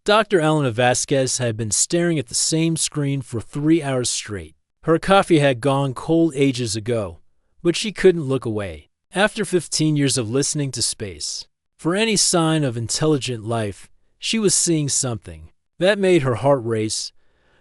Dr. Elena Vasquez had been staring at the same screen for 3 hours straight. Her coffee had gone cold ages ago, but she couldn't look away. After 15 years of listening to space, for any sign of intelligent life, she was seeing something. That made her heart race.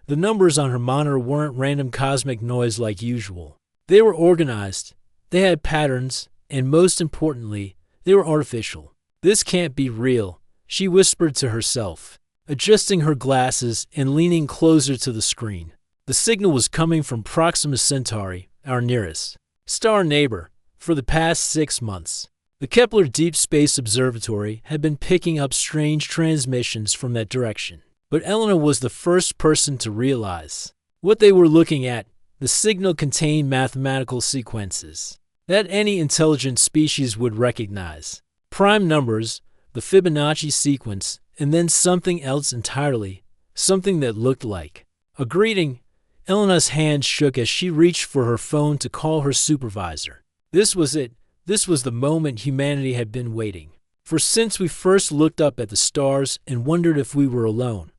The numbers on her monitor weren't random cosmic noise like usual. They were organized, they had patterns, and most importantly, they were artificial. This can't be real, she whispered to herself, adjusting her glasses and leaning closer to the screen. The signal was coming from Proxima Centauri, our nearest star neighbor, for the past 6 months. The Kepler Deep Space Observatory had been picking up strange transmissions from that direction. But Elena was the first person to realize what they were looking at. The signal contained mathematical sequences that any intelligent species would recognize. Prime numbers, the Fibonacci sequence, and then something else entirely, something that looked like a greeting. Elena's hand shook as she reached for her phone to call her supervisor. This was it. This was the moment humanity had been waiting for since we first looked up at the stars and wondered if we were alone.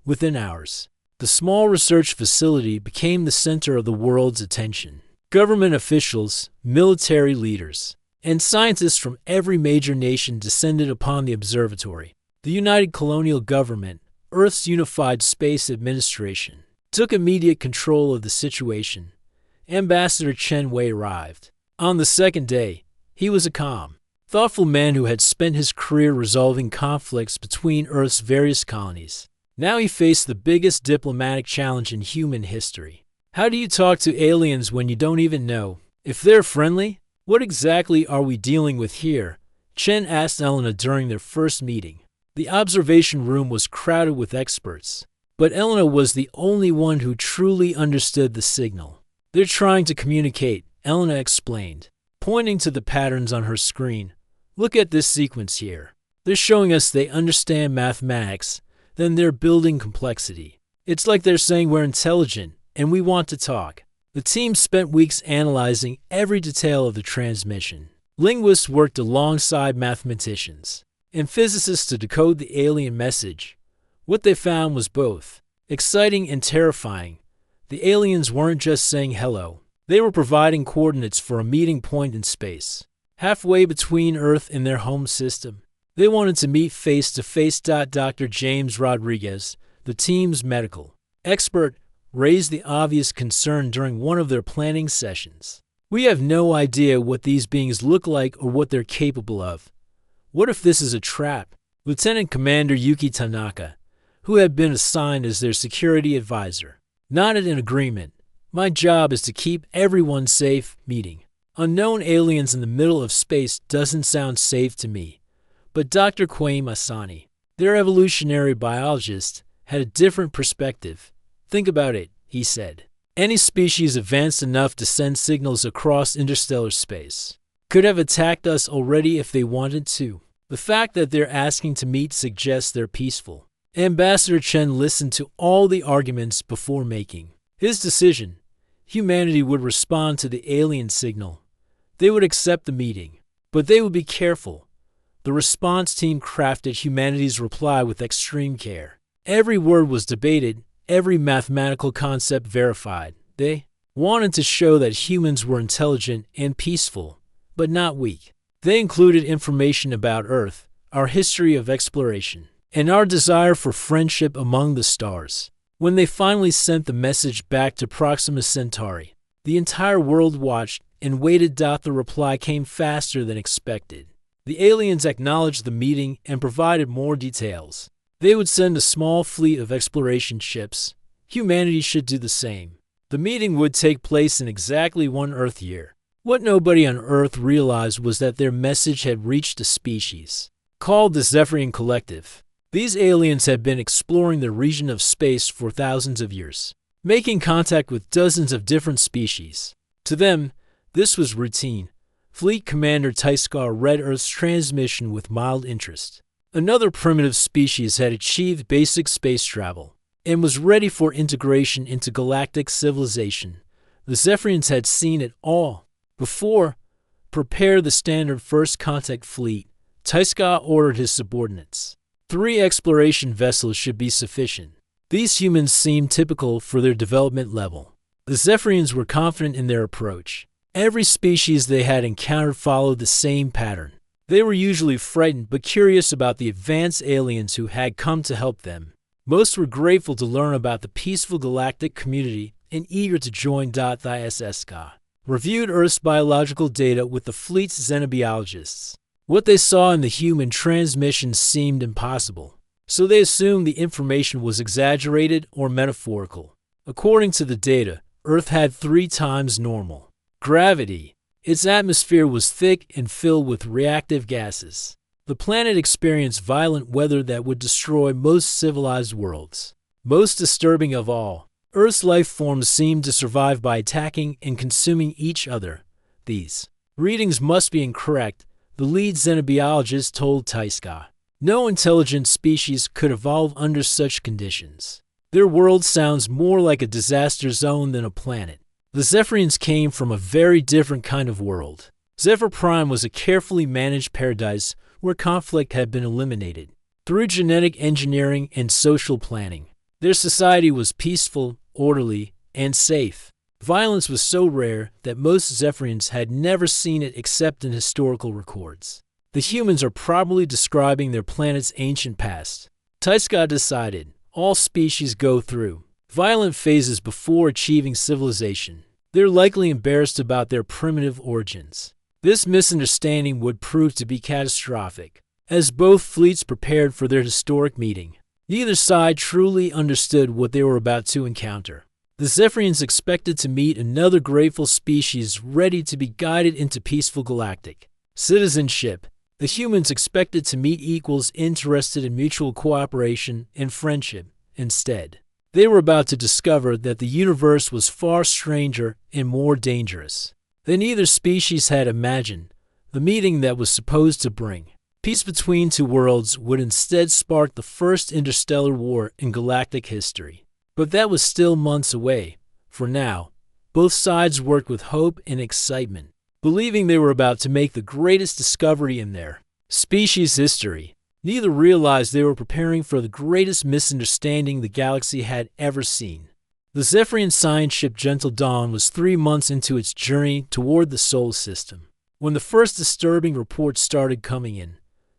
Within hours, the small research facility became the center of the world's attention. Government officials, military leaders, and scientists from every major nation descended upon the observatory. The United Colonial Government, Earth's unified space administration, took immediate control of the situation. Ambassador Chen Wei arrived. On the second day, he was a calm, thoughtful man who had spent his career resolving conflicts between Earth's various colonies. Now he faced the biggest diplomatic challenge in human history. How do you talk to aliens when you don't even know if they're friendly? What exactly are we dealing with here? Chen asked Elena during their first meeting. The observation room was crowded with experts, but Elena was the only one who truly understood the signal. They're trying to communicate, Elena explained, pointing to the patterns on her screen. Look at this sequence here. They're showing us they understand mathematics, then they're building complexity. It's like they're saying we're intelligent and we want to talk. The team spent weeks analyzing every detail of the transmission. Linguists worked alongside mathematicians and physicists to decode the alien message. What they found was both exciting and terrifying. The aliens weren't just saying hello. They were providing coordinates for a meeting point in space, halfway between Earth and their home system. They wanted to meet face-to-face. Dr. James Rodriguez, the team's medical expert, raised the obvious concern during one of their planning sessions. We have no idea what these beings look like or what they're capable of. What if this is a trap? Lieutenant Commander Yuki Tanaka, who had been assigned as their security advisor, nodded in agreement. My job is to keep everyone safe. Meeting unknown aliens in the middle of space doesn't sound safe to me. But Dr. Kwame Asani, their evolutionary biologist, had a different perspective. Think about it, he said. Any species advanced enough to send signals across interstellar space could have attacked us already if they wanted to. The fact that they're asking to meet suggests they're peaceful. Ambassador Chen listened to all the arguments before making his decision. Humanity would respond to the alien signal. They would accept the meeting, but they would be careful. The response team crafted humanity's reply with extreme care. Every word was debated, every mathematical concept verified. They wanted to show that humans were intelligent and peaceful, but not weak. They included information about Earth, our history of exploration, and our desire for friendship among the stars. When they finally sent the message back to Proxima Centauri, the entire world watched and waited. The reply came faster than expected. The aliens acknowledged the meeting and provided more details. They would send a small fleet of exploration ships. Humanity should do the same. The meeting would take place in exactly 1 Earth year. What nobody on Earth realized was that their message had reached a species called the Zephyrian Collective. These aliens had been exploring the region of space for thousands of years, making contact with dozens of different species. To them, this was routine. Fleet Commander Taiskar read Earth's transmission with mild interest. Another primitive species had achieved basic space travel and was ready for integration into galactic civilization. The Zephyrians had seen it all. Before, prepare the standard first contact fleet, Taiskar ordered his subordinates. 3 exploration vessels should be sufficient. These humans seemed typical for their development level. The Zephyrians were confident in their approach. Every species they had encountered followed the same pattern. They were usually frightened but curious about the advanced aliens who had come to help them. Most were grateful to learn about the peaceful galactic community and eager to join. The ISS reviewed Earth's biological data with the fleet's xenobiologists. What they saw in the human transmissions seemed impossible, so they assumed the information was exaggerated or metaphorical. According to the data, Earth had 3 times normal gravity. Its atmosphere was thick and filled with reactive gases. The planet experienced violent weather that would destroy most civilized worlds. Most disturbing of all, Earth's life forms seemed to survive by attacking and consuming each other. These readings must be incorrect, the lead xenobiologist told Taiska. No intelligent species could evolve under such conditions. Their world sounds more like a disaster zone than a planet. The Zephyrians came from a very different kind of world. Zephyr Prime was a carefully managed paradise where conflict had been eliminated. Through genetic engineering and social planning, their society was peaceful, orderly, and safe. Violence was so rare that most Zephyrians had never seen it except in historical records. The humans are probably describing their planet's ancient past. Taiska decided all species go through violent phases before achieving civilization. They're likely embarrassed about their primitive origins. This misunderstanding would prove to be catastrophic. As both fleets prepared for their historic meeting, neither side truly understood what they were about to encounter. The Zephyrians expected to meet another grateful species ready to be guided into peaceful galactic citizenship. The humans expected to meet equals interested in mutual cooperation and friendship. Instead, they were about to discover that the universe was far stranger and more dangerous than either species had imagined. The meeting that was supposed to bring peace between 2 worlds would instead spark the first interstellar war in galactic history. But that was still months away. For now, both sides worked with hope and excitement, believing they were about to make the greatest discovery in their species' history. Neither realized they were preparing for the greatest misunderstanding the galaxy had ever seen. The Zephyrian science ship Gentle Dawn was 3 months into its journey toward the Sol system when the first disturbing reports started coming in.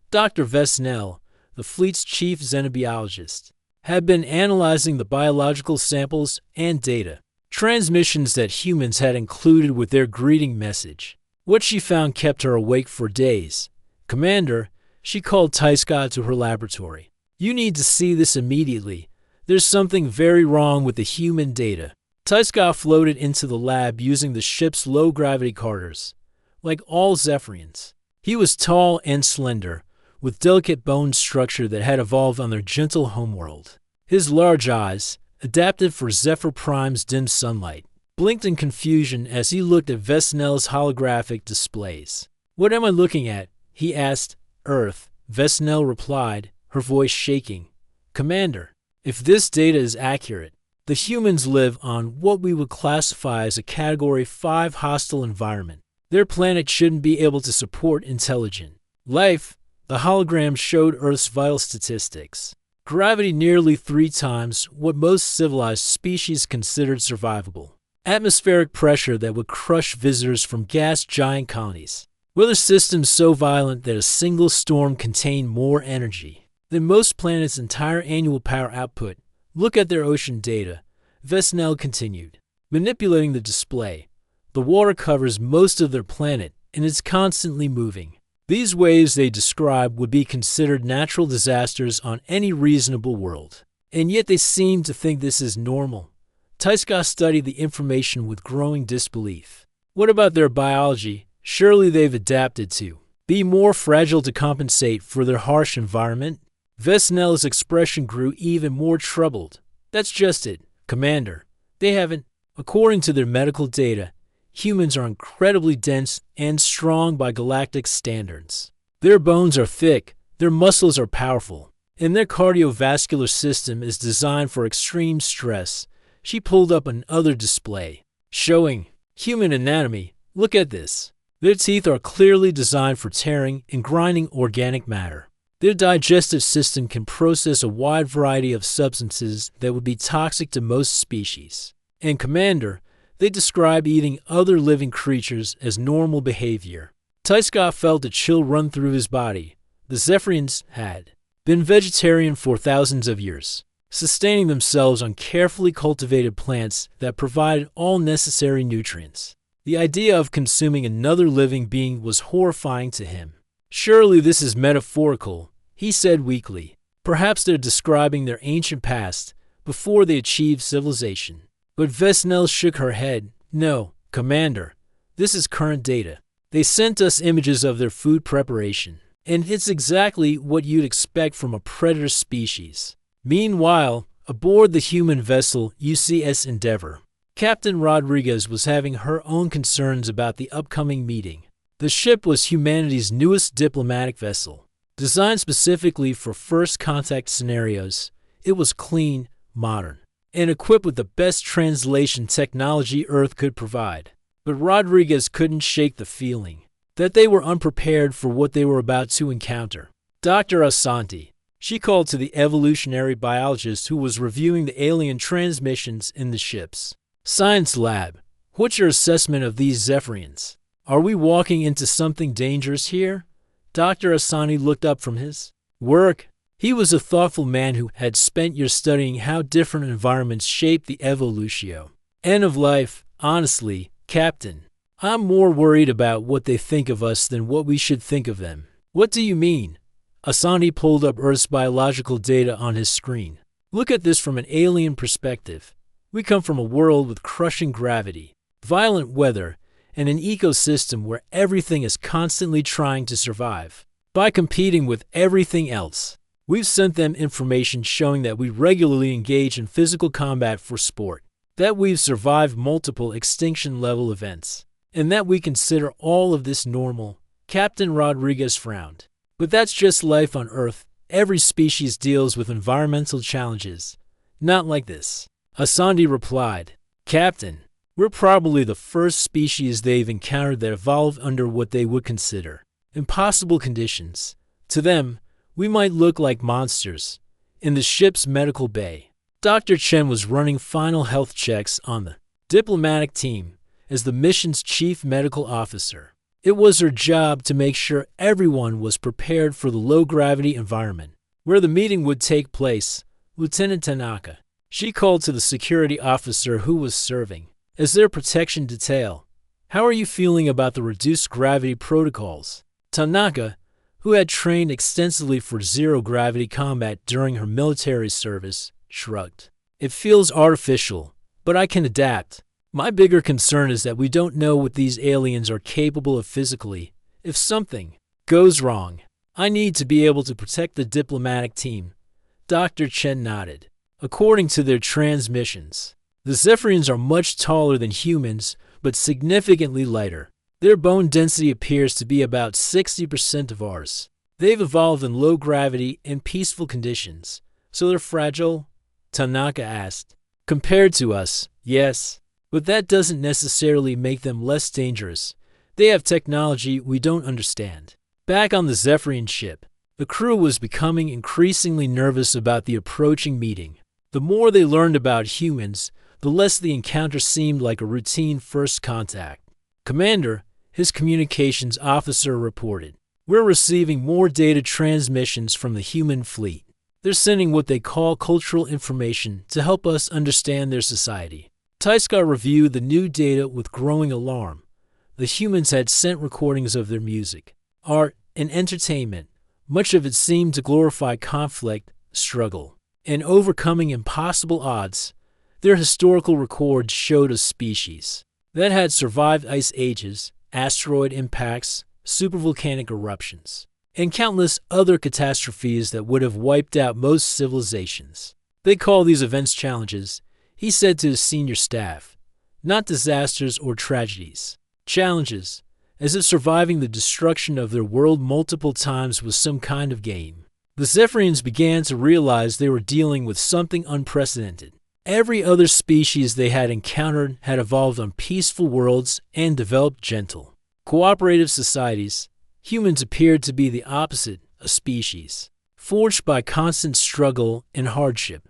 Dr. Vesnell, the fleet's chief xenobiologist, had been analyzing the biological samples and data, transmissions that humans had included with their greeting message. What she found kept her awake for days. "Commander," she called Taiska to her laboratory. "You need to see this immediately. There's something very wrong with the human data." Taiska floated into the lab using the ship's low-gravity carters. Like all Zephyrians, he was tall and slender, with delicate bone structure that had evolved on their gentle homeworld. His large eyes, adapted for Zephyr Prime's dim sunlight, blinked in confusion as he looked at Vesnell's holographic displays. "What am I looking at?" he asked. "Earth," Vesnell replied, her voice shaking. "Commander, if this data is accurate, the humans live on what we would classify as a Category 5 hostile environment. Their planet shouldn't be able to support intelligent life." The hologram showed Earth's vital statistics. Gravity nearly 3 times what most civilized species considered survivable. Atmospheric pressure that would crush visitors from gas giant colonies. Weather systems so violent that a single storm contained more energy than most planets' entire annual power output. "Look at their ocean data," Vesnell continued, manipulating the display. "The water covers most of their planet, and it's constantly moving. These waves they describe would be considered natural disasters on any reasonable world. And yet they seem to think this is normal." Taiska studied the information with growing disbelief. "What about their biology? Surely they've adapted to be more fragile to compensate for their harsh environment?" Vesnell's expression grew even more troubled. "That's just it, Commander. They haven't. According to their medical data, humans are incredibly dense and strong by galactic standards. Their bones are thick, their muscles are powerful, and their cardiovascular system is designed for extreme stress." She pulled up another display, showing human anatomy. "Look at this. Their teeth are clearly designed for tearing and grinding organic matter. Their digestive system can process a wide variety of substances that would be toxic to most species. And Commander, they describe eating other living creatures as normal behavior. Tyskov felt a chill run through his body. The Zephyrians had been vegetarian for thousands of years, sustaining themselves on carefully cultivated plants that provided all necessary nutrients. The idea of consuming another living being was horrifying to him. Surely this is metaphorical, he said weakly. Perhaps they're describing their ancient past before they achieved civilization. But Vesnel shook her head. No, Commander, this is current data. They sent us images of their food preparation, and it's exactly what you'd expect from a predator species. Meanwhile, aboard the human vessel UCS Endeavour, Captain Rodriguez was having her own concerns about the upcoming meeting. The ship was humanity's newest diplomatic vessel. Designed specifically for first contact scenarios, it was clean, modern, and equipped with the best translation technology Earth could provide. But Rodriguez couldn't shake the feeling that they were unprepared for what they were about to encounter. Dr. Asanti, she called to the evolutionary biologist who was reviewing the alien transmissions in the ship's science lab. What's your assessment of these Zephyrians? Are we walking into something dangerous here? Dr. Asani looked up from his work. He was a thoughtful man who had spent years studying how different environments shape the evolutio. End of life, honestly, Captain. I'm more worried about what they think of us than what we should think of them. What do you mean? Asani pulled up Earth's biological data on his screen. Look at this from an alien perspective. We come from a world with crushing gravity, violent weather, and an ecosystem where everything is constantly trying to survive by competing with everything else. We've sent them information showing that we regularly engage in physical combat for sport, that we've survived multiple extinction-level events, and that we consider all of this normal. Captain Rodriguez frowned. But that's just life on Earth. Every species deals with environmental challenges. Not like this. Asandi replied, Captain, we're probably the first species they've encountered that evolved under what they would consider impossible conditions. To them, we might look like monsters. In the ship's medical bay, Dr. Chen was running final health checks on the diplomatic team as the mission's chief medical officer. It was her job to make sure everyone was prepared for the low-gravity environment where the meeting would take place. Lieutenant Tanaka, she called to the security officer who was serving as their protection detail. How are you feeling about the reduced gravity protocols? Tanaka, who had trained extensively for zero-gravity combat during her military service, shrugged. It feels artificial, but I can adapt. My bigger concern is that we don't know what these aliens are capable of physically. If something goes wrong, I need to be able to protect the diplomatic team. Dr. Chen nodded. According to their transmissions, the Zephyrians are much taller than humans, but significantly lighter. Their bone density appears to be about 60% of ours. They've evolved in low gravity and peaceful conditions, so they're fragile? Tanaka asked. Compared to us, yes, but that doesn't necessarily make them less dangerous. They have technology we don't understand. Back on the Zephyrian ship, the crew was becoming increasingly nervous about the approaching meeting. The more they learned about humans, the less the encounter seemed like a routine first contact. Commander, his communications officer reported, we're receiving more data transmissions from the human fleet. They're sending what they call cultural information to help us understand their society. Tyska reviewed the new data with growing alarm. The humans had sent recordings of their music, art, and entertainment. Much of it seemed to glorify conflict, struggle, and overcoming impossible odds. Their historical records showed a species that had survived ice ages, asteroid impacts, supervolcanic eruptions, and countless other catastrophes that would have wiped out most civilizations. They call these events challenges, he said to his senior staff. Not disasters or tragedies. Challenges, as if surviving the destruction of their world multiple times was some kind of game. The Zephyrians began to realize they were dealing with something unprecedented. Every other species they had encountered had evolved on peaceful worlds and developed gentle, cooperative societies. Humans appeared to be the opposite, a species forged by constant struggle and hardship.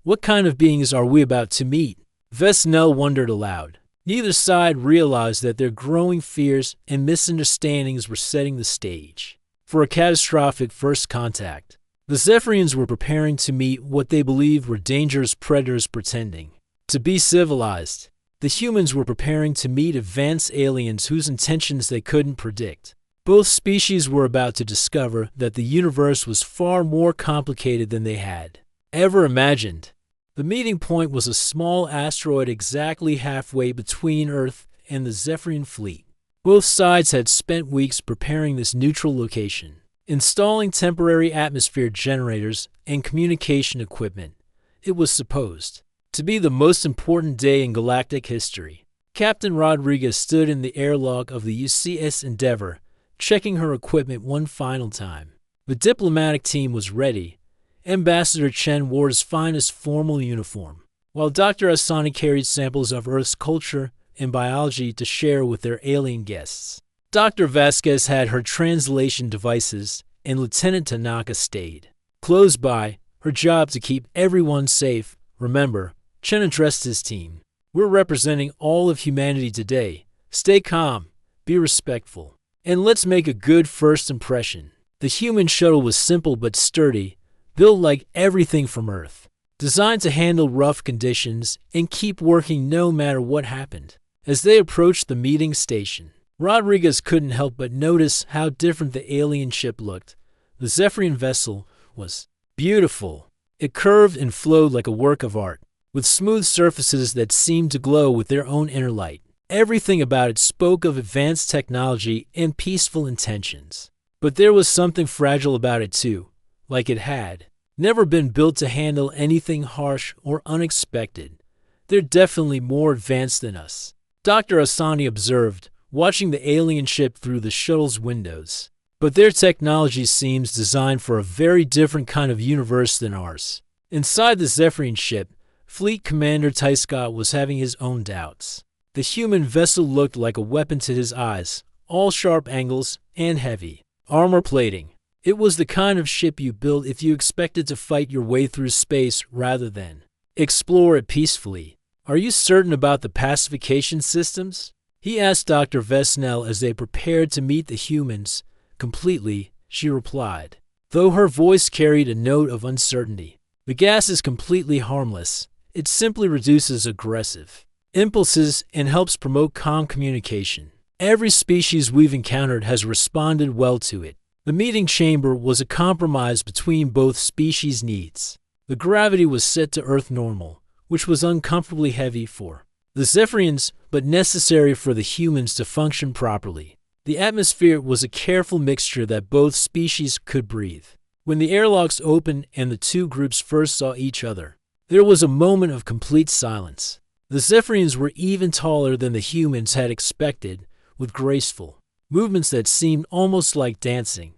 What kind of beings are we about to meet? Vesnell wondered aloud. Neither side realized that their growing fears and misunderstandings were setting the stage for a catastrophic first contact. The Zephyrians were preparing to meet what they believed were dangerous predators pretending to be civilized. The humans were preparing to meet advanced aliens whose intentions they couldn't predict. Both species were about to discover that the universe was far more complicated than they had ever imagined. The meeting point was a small asteroid exactly halfway between Earth and the Zephyrian fleet. Both sides had spent weeks preparing this neutral location, installing temporary atmosphere generators and communication equipment. It was supposed to be the most important day in galactic history. Captain Rodriguez stood in the airlock of the UCS Endeavour, checking her equipment one final time. The diplomatic team was ready. Ambassador Chen wore his finest formal uniform, while Dr. Asani carried samples of Earth's culture and biology to share with their alien guests. Dr. Vasquez had her translation devices, and Lieutenant Tanaka stayed close by, her job to keep everyone safe. Remember, Chen addressed his team. We're representing all of humanity today. Stay calm, be respectful, and let's make a good first impression. The human shuttle was simple but sturdy, built like everything from Earth, designed to handle rough conditions and keep working no matter what happened. As they approached the meeting station, Rodriguez couldn't help but notice how different the alien ship looked. The Zephyrian vessel was beautiful. It curved and flowed like a work of art, with smooth surfaces that seemed to glow with their own inner light. Everything about it spoke of advanced technology and peaceful intentions. But there was something fragile about it too, like it had never been built to handle anything harsh or unexpected. They're definitely more advanced than us, Dr. Asani observed, watching the alien ship through the shuttle's windows. But their technology seems designed for a very different kind of universe than ours. Inside the Zephyrian ship, Fleet Commander Tyscott was having his own doubts. The human vessel looked like a weapon to his eyes, all sharp angles and heavy armor plating. It was the kind of ship you built if you expected to fight your way through space rather than explore it peacefully. Are you certain about the pacification systems? He asked Dr. Vesnell as they prepared to meet the humans. Completely, she replied, though her voice carried a note of uncertainty. The gas is completely harmless. It simply reduces aggressive impulses and helps promote calm communication. Every species we've encountered has responded well to it. The meeting chamber was a compromise between both species' needs. The gravity was set to Earth normal, which was uncomfortably heavy for the Zephyrians, but necessary for the humans to function properly. The atmosphere was a careful mixture that both species could breathe. When the airlocks opened and the two groups first saw each other, there was a moment of complete silence. The Zephyrians were even taller than the humans had expected, with graceful movements that seemed almost like dancing.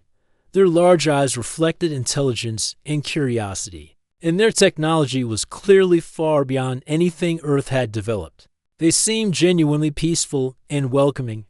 Their large eyes reflected intelligence and curiosity, and their technology was clearly far beyond anything Earth had developed. They seemed genuinely peaceful and welcoming.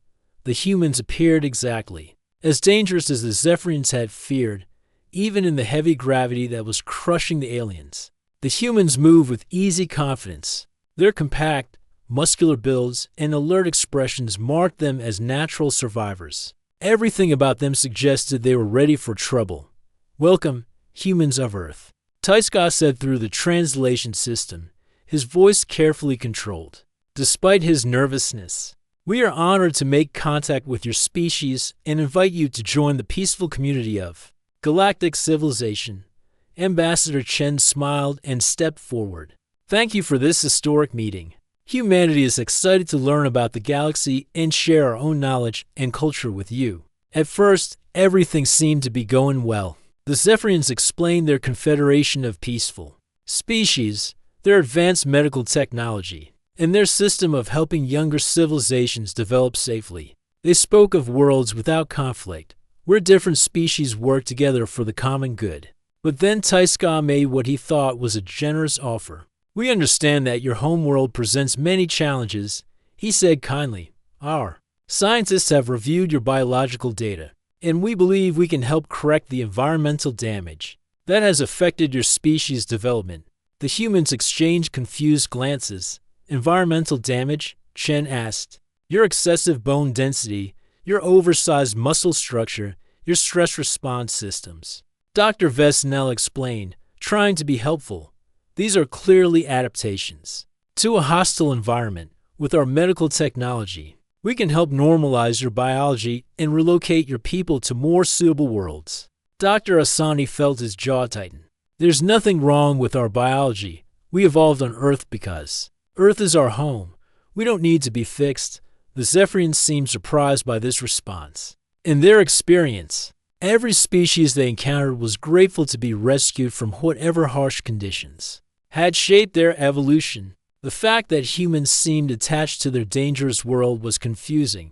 The humans appeared exactly as dangerous as the Zephyrians had feared, even in the heavy gravity that was crushing the aliens. The humans moved with easy confidence. Their compact, muscular builds and alert expressions marked them as natural survivors. Everything about them suggested they were ready for trouble. Welcome, humans of Earth, Tyscott said through the translation system, his voice carefully controlled. Despite his nervousness, we are honored to make contact with your species and invite you to join the peaceful community of galactic civilization. Ambassador Chen smiled and stepped forward. Thank you for this historic meeting. Humanity is excited to learn about the galaxy and share our own knowledge and culture with you. At first, everything seemed to be going well. The Zephyrians explained their confederation of peaceful species, their advanced medical technology, and their system of helping younger civilizations develop safely. They spoke of worlds without conflict, where different species work together for the common good. But then Tyscott made what he thought was a generous offer. We understand that your homeworld presents many challenges, he said kindly. Our scientists have reviewed your biological data, and we believe we can help correct the environmental damage. That has affected your species' development. The humans exchanged confused glances. Environmental damage? Chen asked. Your excessive bone density, your oversized muscle structure, your stress response systems. Dr. Vesnell explained, trying to be helpful. These are clearly adaptations to a hostile environment. With our medical technology, we can help normalize your biology and relocate your people to more suitable worlds. Dr. Asani felt his jaw tighten. There's nothing wrong with our biology. We evolved on Earth because Earth is our home. We don't need to be fixed. The Zephyrians seemed surprised by this response. In their experience, every species they encountered was grateful to be rescued from whatever harsh conditions had shaped their evolution. The fact that humans seemed attached to their dangerous world was confusing.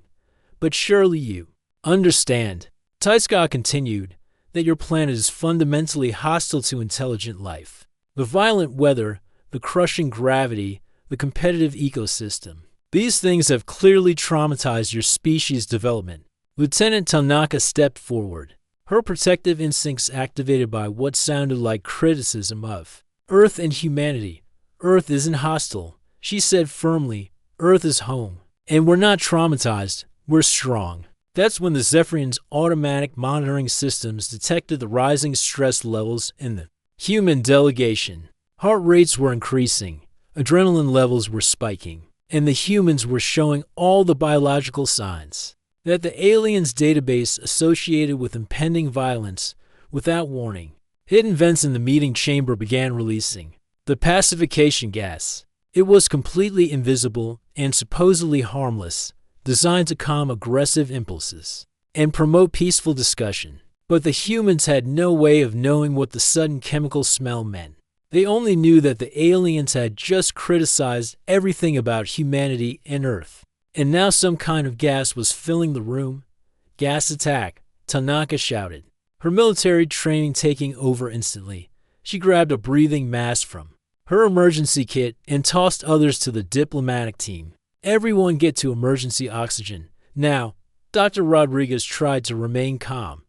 But surely you understand, Taiska continued, that your planet is fundamentally hostile to intelligent life. The violent weather, the crushing gravity, the competitive ecosystem. These things have clearly traumatized your species' development. Lieutenant Tanaka stepped forward, her protective instincts activated by what sounded like criticism of Earth and humanity. Earth isn't hostile, she said firmly. Earth is home. And we're not traumatized, we're strong. That's when the Zephyrians' automatic monitoring systems detected the rising stress levels in the human delegation. Heart rates were increasing, adrenaline levels were spiking, and the humans were showing all the biological signs that the aliens' database associated with impending violence without warning. Hidden vents in the meeting chamber began releasing the pacification gas. It was completely invisible and supposedly harmless, designed to calm aggressive impulses and promote peaceful discussion. But the humans had no way of knowing what the sudden chemical smell meant. They only knew that the aliens had just criticized everything about humanity and Earth. And now some kind of gas was filling the room. Gas attack, Tanaka shouted, her military training taking over instantly. She grabbed a breathing mask from her emergency kit and tossed others to the diplomatic team. Everyone get to emergency oxygen. Now, Dr. Rodriguez tried to remain calm.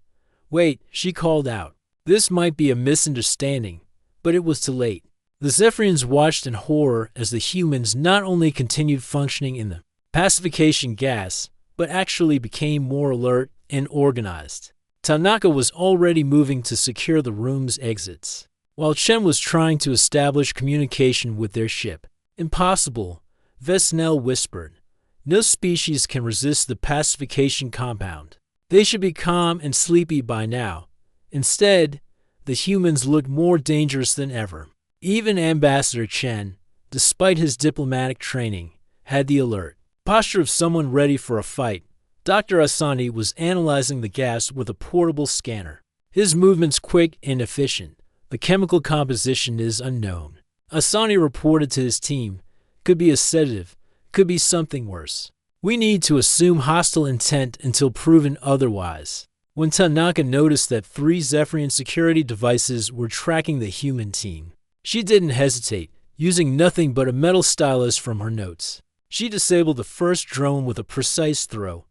Wait, she called out. This might be a misunderstanding, but it was too late. The Zephyrians watched in horror as the humans not only continued functioning in the pacification gas, but actually became more alert and organized. Tanaka was already moving to secure the room's exits, while Chen was trying to establish communication with their ship. Impossible, Vesnell whispered. No species can resist the pacification compound. They should be calm and sleepy by now. Instead, the humans looked more dangerous than ever. Even Ambassador Chen, despite his diplomatic training, had the alert posture of someone ready for a fight. Dr. Asani was analyzing the gas with a portable scanner. His movements quick and efficient. The chemical composition is unknown. Asani reported to his team, could be a sedative, could be something worse. We need to assume hostile intent until proven otherwise. When Tanaka noticed that 3 Zephyrian security devices were tracking the human team, she didn't hesitate, using nothing but a metal stylus from her notes. She disabled the first drone with a precise throw.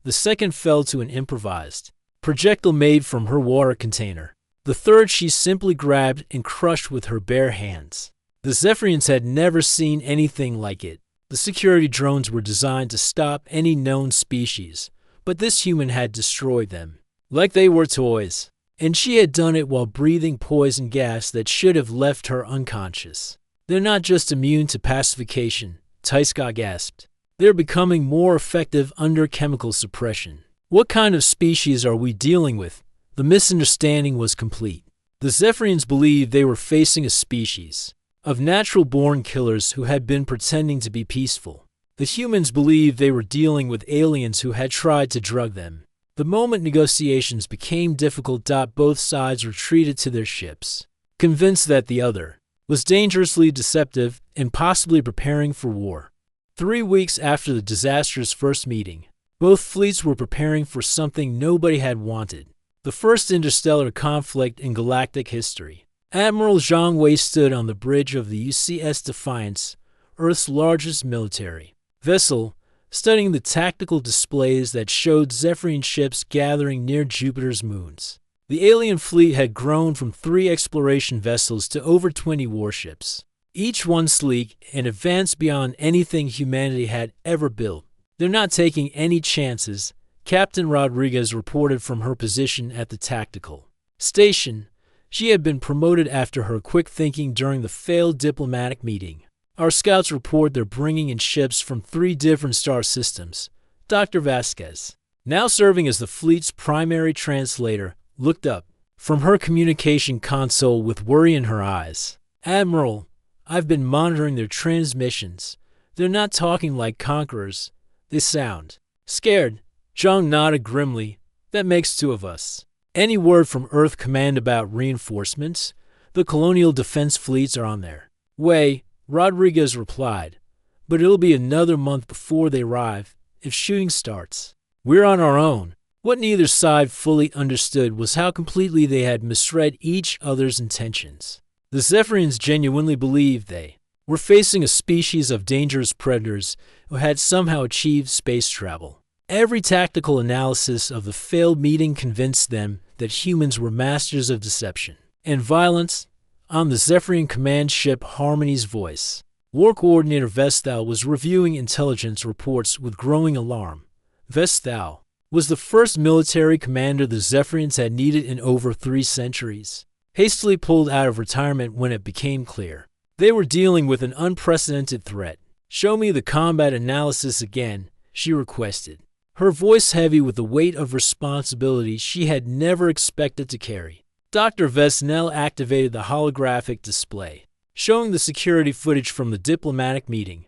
The second fell to an improvised projectile made from her water container. The third she simply grabbed and crushed with her bare hands. The Zephyrians had never seen anything like it. The security drones were designed to stop any known species, but this human had destroyed them, like they were toys. And she had done it while breathing poison gas that should have left her unconscious. They're not just immune to pacification, Taiska gasped. They're becoming more effective under chemical suppression. What kind of species are we dealing with? The misunderstanding was complete. The Zephyrians believed they were facing a species of natural-born killers who had been pretending to be peaceful. The humans believed they were dealing with aliens who had tried to drug them. The moment negotiations became difficult, both sides retreated to their ships, convinced that the other was dangerously deceptive and possibly preparing for war. 3 weeks after the disastrous first meeting, both fleets were preparing for something nobody had wanted. The first interstellar conflict in galactic history. Admiral Zhang Wei stood on the bridge of the UCS Defiance, Earth's largest military vessel, studying the tactical displays that showed Zephyrian ships gathering near Jupiter's moons. The alien fleet had grown from 3 exploration vessels to over 20 warships, each one sleek and advanced beyond anything humanity had ever built. "They're not taking any chances," Captain Rodriguez reported from her position at the tactical station. She had been promoted after her quick thinking during the failed diplomatic meeting. "Our scouts report they're bringing in ships from 3 different star systems." Dr. Vasquez, now serving as the fleet's primary translator, looked up from her communication console with worry in her eyes. "Admiral, I've been monitoring their transmissions. They're not talking like conquerors. They sound scared." Zhang nodded grimly. "That makes 2 of us. Any word from Earth Command about reinforcements? The colonial defense fleets are on their way," Rodriguez replied. "But it'll be another month before they arrive, if shooting starts. We're on our own." What neither side fully understood was how completely they had misread each other's intentions. The Zephyrians genuinely believed they were facing a species of dangerous predators who had somehow achieved space travel. Every tactical analysis of the failed meeting convinced them that humans were masters of deception and violence. On the Zephyrian command ship Harmony's voice, War Coordinator Vestal was reviewing intelligence reports with growing alarm. Vestal was the first military commander the Zephyrians had needed in over 3 centuries, hastily pulled out of retirement when it became clear they were dealing with an unprecedented threat. "Show me the combat analysis again," she requested, her voice heavy with the weight of responsibility she had never expected to carry. Dr. Vesnell activated the holographic display, showing the security footage from the diplomatic meeting.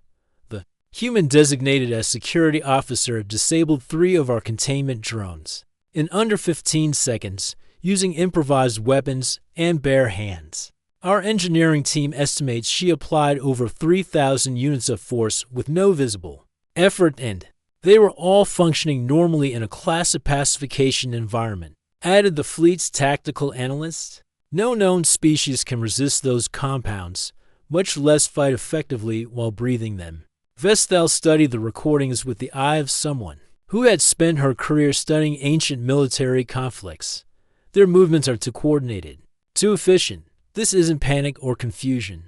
"The human designated as security officer disabled 3 of our containment drones in under 15 seconds using improvised weapons and bare hands. Our engineering team estimates she applied over 3,000 units of force with no visible effort, and they were all functioning normally in a class of pacification environment," added the fleet's tactical analyst. "No known species can resist those compounds, much less fight effectively while breathing them." Vestal studied the recordings with the eye of someone who had spent her career studying ancient military conflicts. "Their movements are too coordinated, too efficient. This isn't panic or confusion.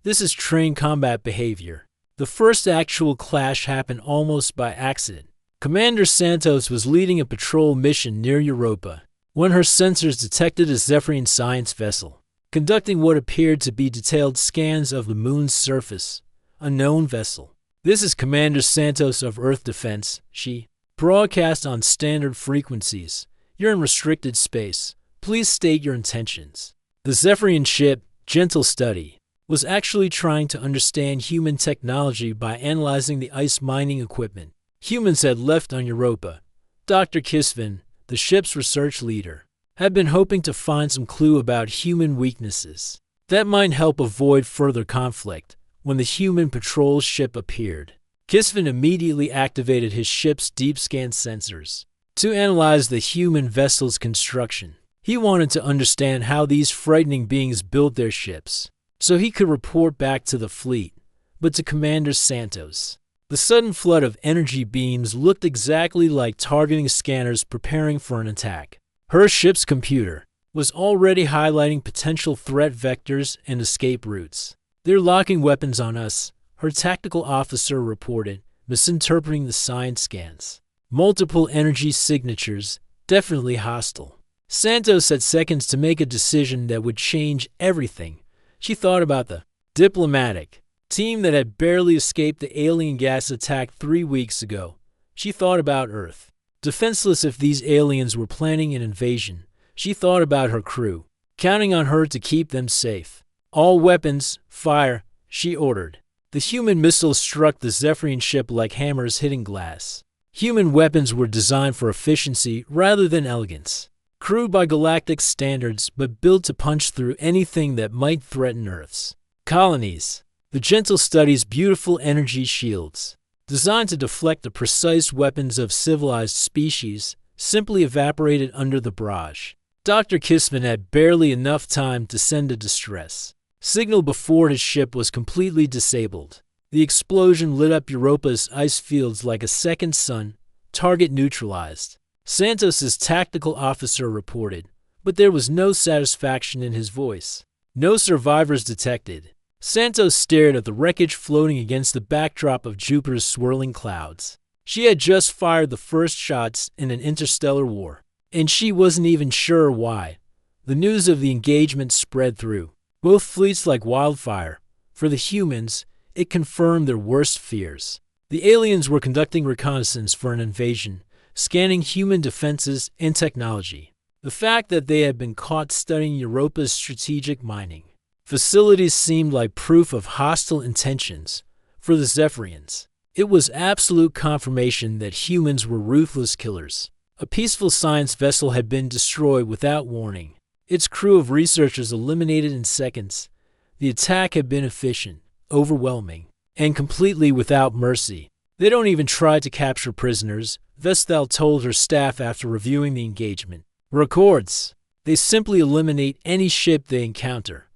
This is trained combat behavior." The first actual clash happened almost by accident. Commander Santos was leading a patrol mission near Europa when her sensors detected a Zephyrian science vessel conducting what appeared to be detailed scans of the moon's surface. A known vessel. "This is Commander Santos of Earth Defense," she broadcast on standard frequencies. "You're in restricted space. Please state your intentions." The Zephyrian ship, Gentle Study, was actually trying to understand human technology by analyzing the ice mining equipment humans had left on Europa. Dr. Kisvin, the ship's research leader, had been hoping to find some clue about human weaknesses that might help avoid further conflict. When the human patrol ship appeared, Kisvin immediately activated his ship's deep scan sensors to analyze the human vessel's construction. He wanted to understand how these frightening beings built their ships, so he could report back to the fleet, but to Commander Santos. The sudden flood of energy beams looked exactly like targeting scanners preparing for an attack. Her ship's computer was already highlighting potential threat vectors and escape routes. "They're locking weapons on us," her tactical officer reported, misinterpreting the science scans. "Multiple energy signatures, definitely hostile." Santos had seconds to make a decision that would change everything. She thought about the diplomatic team that had barely escaped the alien gas attack 3 weeks ago. She thought about Earth, defenseless if these aliens were planning an invasion. She thought about her crew, counting on her to keep them safe. "All weapons, fire," she ordered. The human missiles struck the Zephyrian ship like hammers hitting glass. Human weapons were designed for efficiency rather than elegance. Crude by galactic standards, but built to punch through anything that might threaten Earth's colonies. The Gentle Study's beautiful energy shields, designed to deflect the precise weapons of civilized species, simply evaporated under the barrage. Dr. Kisman had barely enough time to send a distress signal before his ship was completely disabled. The explosion lit up Europa's ice fields like a second sun. Target neutralized, Santos's tactical officer reported, but there was no satisfaction in his voice. No survivors detected. Santos stared at the wreckage floating against the backdrop of Jupiter's swirling clouds. She had just fired the first shots in an interstellar war, and she wasn't even sure why. The news of the engagement spread through both fleets like wildfire. For the humans, it confirmed their worst fears. The aliens were conducting reconnaissance for an invasion, scanning human defenses and technology. The fact that they had been caught studying Europa's strategic mining facilities seemed like proof of hostile intentions. For the Zephyrians, it was absolute confirmation that humans were ruthless killers. A peaceful science vessel had been destroyed without warning, its crew of researchers eliminated in seconds. The attack had been efficient, overwhelming, and completely without mercy. They don't even try to capture prisoners, Vestal told her staff after reviewing the engagement records. They simply eliminate any ship they encounter.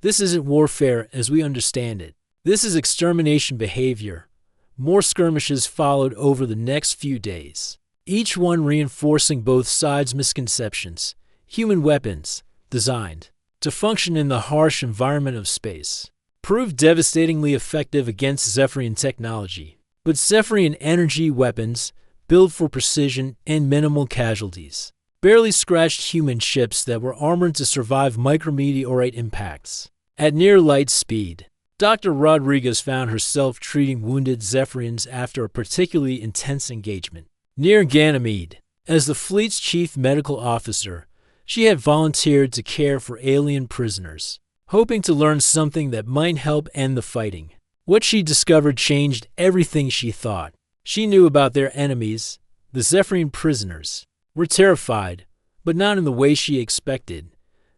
This isn't warfare as we understand it. This is extermination behavior. More skirmishes followed over the next few days, each one reinforcing both sides' misconceptions. Human weapons, designed to function in the harsh environment of space, proved devastatingly effective against Zephyrian technology. But Zephyrian energy weapons, built for precision and minimal casualties, barely scratched human ships that were armored to survive micrometeorite impacts. At near light speed, Dr. Rodriguez found herself treating wounded Zephyrians after a particularly intense engagement. Near Ganymede, as the fleet's chief medical officer, she had volunteered to care for alien prisoners, hoping to learn something that might help end the fighting. What she discovered changed everything she thought. She knew about their enemies. The Zephyrian prisoners were terrified, but not in the way she expected.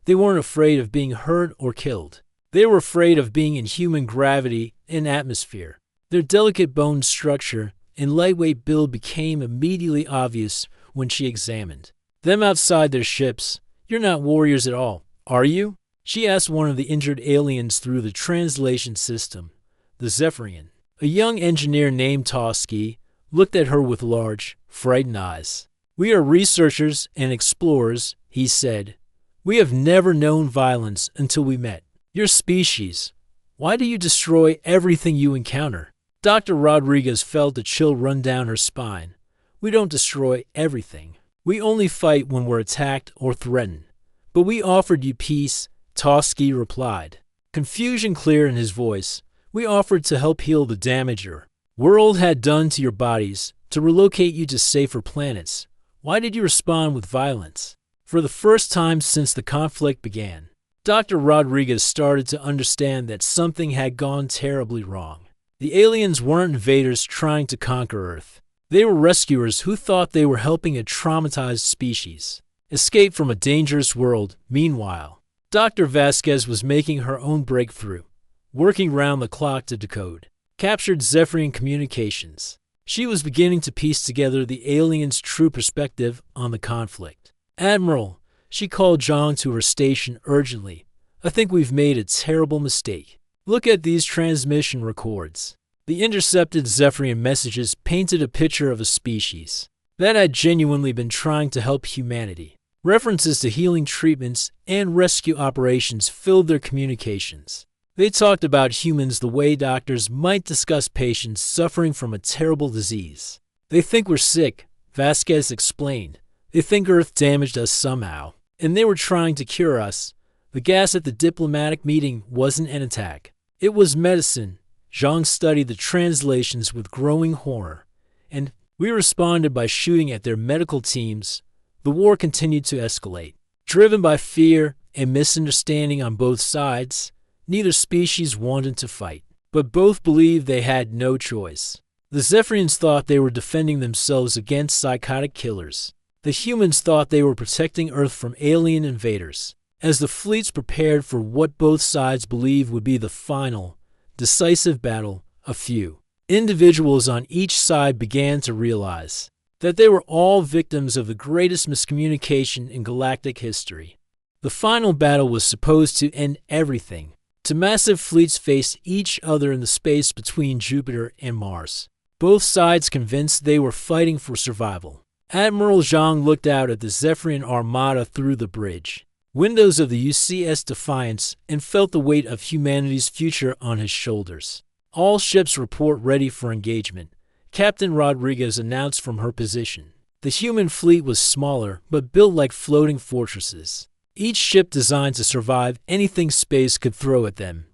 They weren't afraid of being hurt or killed. They were afraid of being in human gravity and atmosphere. Their delicate bone structure and lightweight build became immediately obvious when she examined them outside their ships. "You're not warriors at all, are you?" she asked one of the injured aliens through the translation system. The Zephyrian, a young engineer named Toski, looked at her with large, frightened eyes. "We are researchers and explorers," he said. "We have never known violence until we met your species. Why do you destroy everything you encounter?" Dr. Rodriguez felt a chill run down her spine. "We don't destroy everything. We only fight when we're attacked or threatened." "But we offered you peace," Toski replied, confusion clear in his voice. "We offered to help heal the damage your world had done to your bodies, to relocate you to safer planets. Why did you respond with violence?" For the first time since the conflict began, Dr. Rodriguez started to understand that something had gone terribly wrong. The aliens weren't invaders trying to conquer Earth. They were rescuers who thought they were helping a traumatized species escape from a dangerous world. Meanwhile, Dr. Vasquez was making her own breakthrough, working round the clock to decode captured Zephyrian communications. She was beginning to piece together the aliens' true perspective on the conflict. "Admiral," she called John to her station urgently, "I think we've made a terrible mistake. Look at these transmission records." The intercepted Zephyrian messages painted a picture of a species that had genuinely been trying to help humanity. References to healing treatments and rescue operations filled their communications. They talked about humans the way doctors might discuss patients suffering from a terrible disease. "They think we're sick," Vasquez explained. "They think Earth damaged us somehow, and they were trying to cure us. The gas at the diplomatic meeting wasn't an attack. It was medicine." Zhang studied the translations with growing horror. "And we responded by shooting at their medical teams." The war continued to escalate. Driven by fear and misunderstanding on both sides, neither species wanted to fight, but both believed they had no choice. The Zephyrians thought they were defending themselves against psychotic killers. The humans thought they were protecting Earth from alien invaders. As the fleets prepared for what both sides believed would be the final, decisive battle, a few individuals on each side began to realize that they were all victims of the greatest miscommunication in galactic history. The final battle was supposed to end everything. Two massive fleets faced each other in the space between Jupiter and Mars, both sides convinced they were fighting for survival. Admiral Zhang looked out at the Zephyrian armada through the bridge, windows of the UCS Defiance, and felt the weight of humanity's future on his shoulders. All ships report ready for engagement, Captain Rodriguez announced from her position. The human fleet was smaller, but built like floating fortresses, each ship designed to survive anything space could throw at them.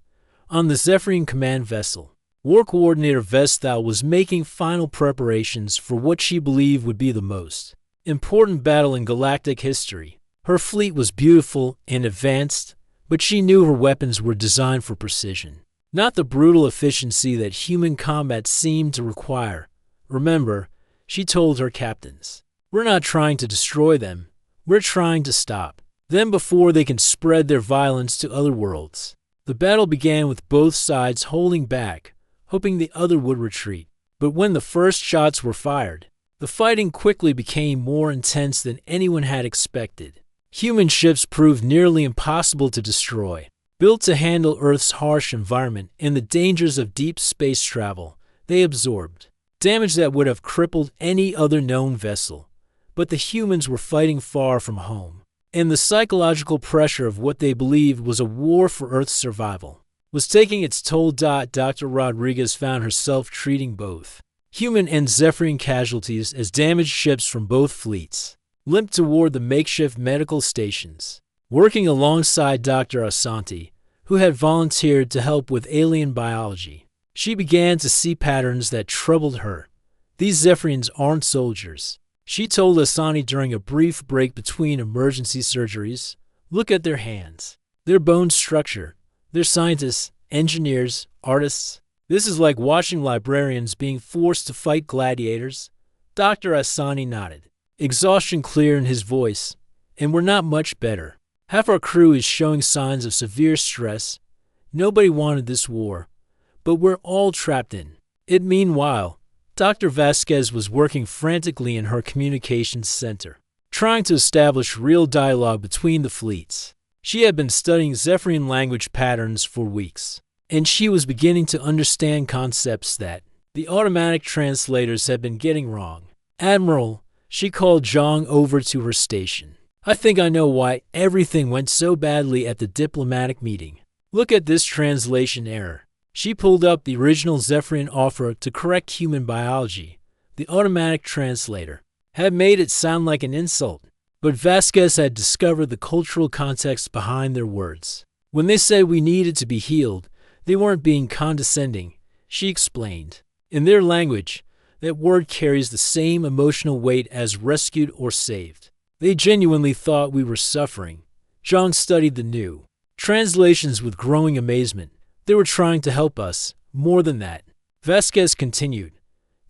On the Zephyrian command vessel, War Coordinator Vestal was making final preparations for what she believed would be the most important battle in galactic history. Her fleet was beautiful and advanced, but she knew her weapons were designed for precision, not the brutal efficiency that human combat seemed to require. Remember, she told her captains, we're not trying to destroy them, we're trying to stop them before they can spread their violence to other worlds. The battle began with both sides holding back, hoping the other would retreat. But when the first shots were fired, the fighting quickly became more intense than anyone had expected. Human ships proved nearly impossible to destroy. Built to handle Earth's harsh environment and the dangers of deep space travel, they absorbed damage that would have crippled any other known vessel. But the humans were fighting far from home, and the psychological pressure of what they believed was a war for Earth's survival was taking its toll. Dr. Rodriguez found herself treating both human and Zephyrian casualties as damaged ships from both fleets limped toward the makeshift medical stations. Working alongside Dr. Asanti, who had volunteered to help with alien biology, she began to see patterns that troubled her. These Zephyrians aren't soldiers, she told Asanti during a brief break between emergency surgeries. Look at their hands, their bone structure. They're scientists, engineers, artists. This is like watching librarians being forced to fight gladiators. Dr. Asani nodded, exhaustion clear in his voice. And we're not much better. Half our crew is showing signs of severe stress. Nobody wanted this war, but we're all trapped in it. Meanwhile, Dr. Vasquez was working frantically in her communications center, trying to establish real dialogue between the fleets. She had been studying Zephyrian language patterns for weeks, and she was beginning to understand concepts that the automatic translators had been getting wrong. Admiral, she called Zhang over to her station. I think I know why everything went so badly at the diplomatic meeting. Look at this translation error. She pulled up the original Zephyrian offer to correct human biology. The automatic translator had made it sound like an insult, but Vasquez had discovered the cultural context behind their words. When they said we needed to be healed, they weren't being condescending, she explained. In their language, that word carries the same emotional weight as rescued or saved. They genuinely thought we were suffering. Zhang studied the new translations with growing amazement. They were trying to help us. More than that, Vasquez continued,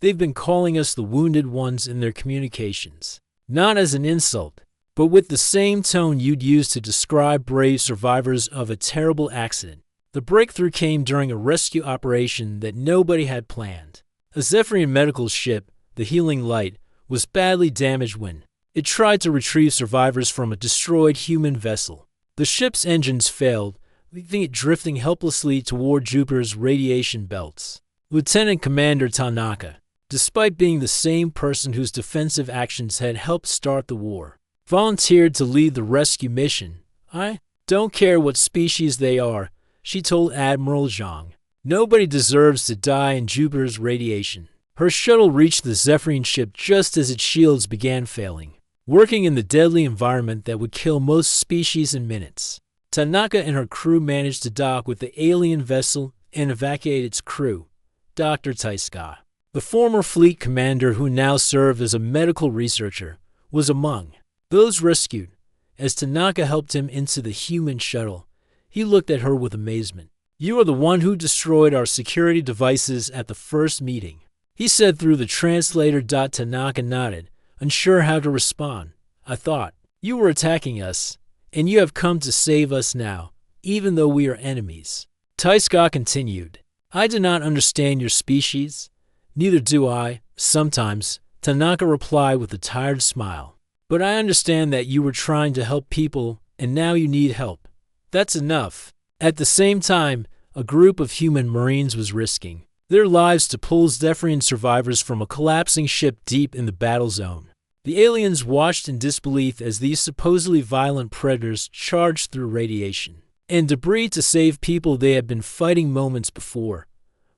they've been calling us the wounded ones in their communications. Not as an insult, but with the same tone you'd use to describe brave survivors of a terrible accident. The breakthrough came during a rescue operation that nobody had planned. A Zephyrian medical ship, the Healing Light, was badly damaged when it tried to retrieve survivors from a destroyed human vessel. The ship's engines failed, leaving it drifting helplessly toward Jupiter's radiation belts. Lieutenant Commander Tanaka, despite being the same person whose defensive actions had helped start the war, volunteered to lead the rescue mission. I don't care what species they are, she told Admiral Zhang. Nobody deserves to die in Jupiter's radiation. Her shuttle reached the Zephyrian ship just as its shields began failing, working in the deadly environment that would kill most species in minutes. Tanaka and her crew managed to dock with the alien vessel and evacuate its crew. Dr. Taiska, the former fleet commander who now served as a medical researcher, was among those rescued. As Tanaka helped him into the human shuttle, he looked at her with amazement. You are the one who destroyed our security devices at the first meeting, he said through the translator. Tanaka nodded, unsure how to respond. I thought you were attacking us, and you have come to save us now, even though we are enemies. Taiska continued, I do not understand your species. Neither do I, sometimes, Tanaka replied with a tired smile. But I understand that you were trying to help people, and now you need help. That's enough. At the same time, a group of human Marines was risking their lives to pull Zephyrian survivors from a collapsing ship deep in the battle zone. The aliens watched in disbelief as these supposedly violent predators charged through radiation and debris to save people they had been fighting moments before.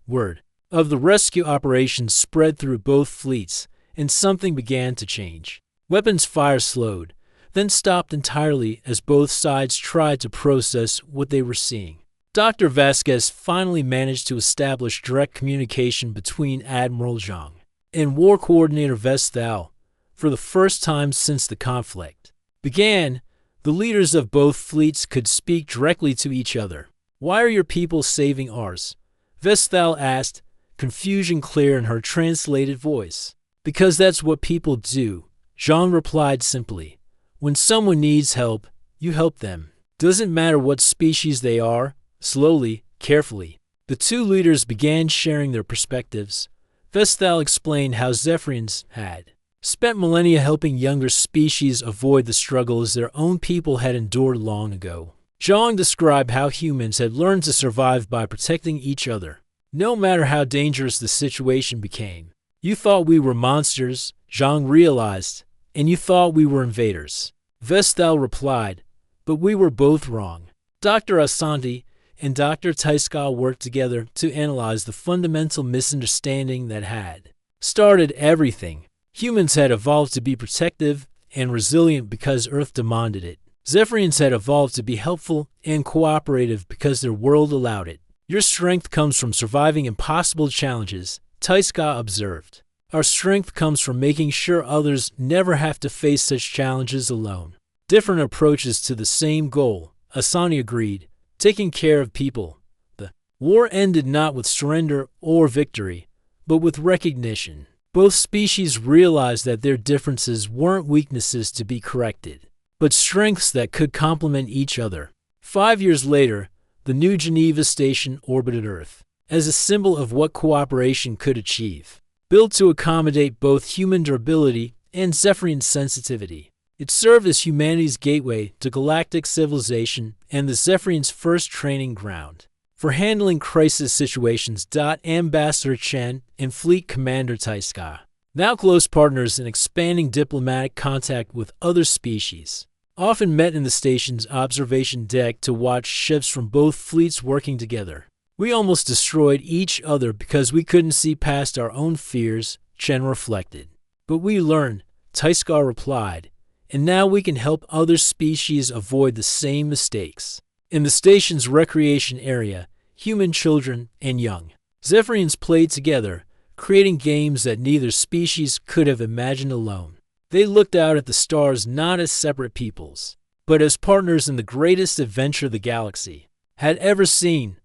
Word of the rescue operation spread through both fleets, and something began to change. Weapons fire slowed, then stopped entirely as both sides tried to process what they were seeing. Dr. Vasquez finally managed to establish direct communication between Admiral Zhang and War Coordinator Vestal. For the first time since the conflict began, the leaders of both fleets could speak directly to each other. "Why are your people saving ours?" Vestal asked, confusion clear in her translated voice. "Because that's what people do," Zhang replied simply. "When someone needs help, you help them. Doesn't matter what species they are." Slowly, carefully, the two leaders began sharing their perspectives. Vestal explained how Zephyrians had spent millennia helping younger species avoid the struggles their own people had endured long ago. Zhang described how humans had learned to survive by protecting each other, no matter how dangerous the situation became. "You thought we were monsters," Zhang realized, "and you thought we were invaders." Vestal replied, "But we were both wrong." Dr. Asanti and Dr. Taiska worked together to analyze the fundamental misunderstanding that had started everything. Humans had evolved to be protective and resilient because Earth demanded it. Zephyrians had evolved to be helpful and cooperative because their world allowed it. "Your strength comes from surviving impossible challenges," Taiska observed. "Our strength comes from making sure others never have to face such challenges alone." Different approaches to the same goal, Asani agreed. Taking care of people. The war ended not with surrender or victory, but with recognition. Both species realized that their differences weren't weaknesses to be corrected, but strengths that could complement each other. 5 years later, the new Geneva station orbited Earth as a symbol of what cooperation could achieve. Built to accommodate both human durability and Zephyrian sensitivity, it served as humanity's gateway to galactic civilization and the Zephyrians' first training ground for handling crisis situations. Ambassador Chen and Fleet Commander Taiska, now close partners in expanding diplomatic contact with other species, often met in the station's observation deck to watch ships from both fleets working together. "We almost destroyed each other because we couldn't see past our own fears," Chen reflected. "But we learned," Taiska replied, "and now we can help other species avoid the same mistakes." In the station's recreation area, human children and young Zephyrians played together, creating games that neither species could have imagined alone. They looked out at the stars not as separate peoples, but as partners in the greatest adventure the galaxy had ever seen.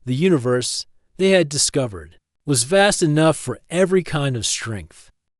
The universe, they had discovered, was vast enough for every kind of strength.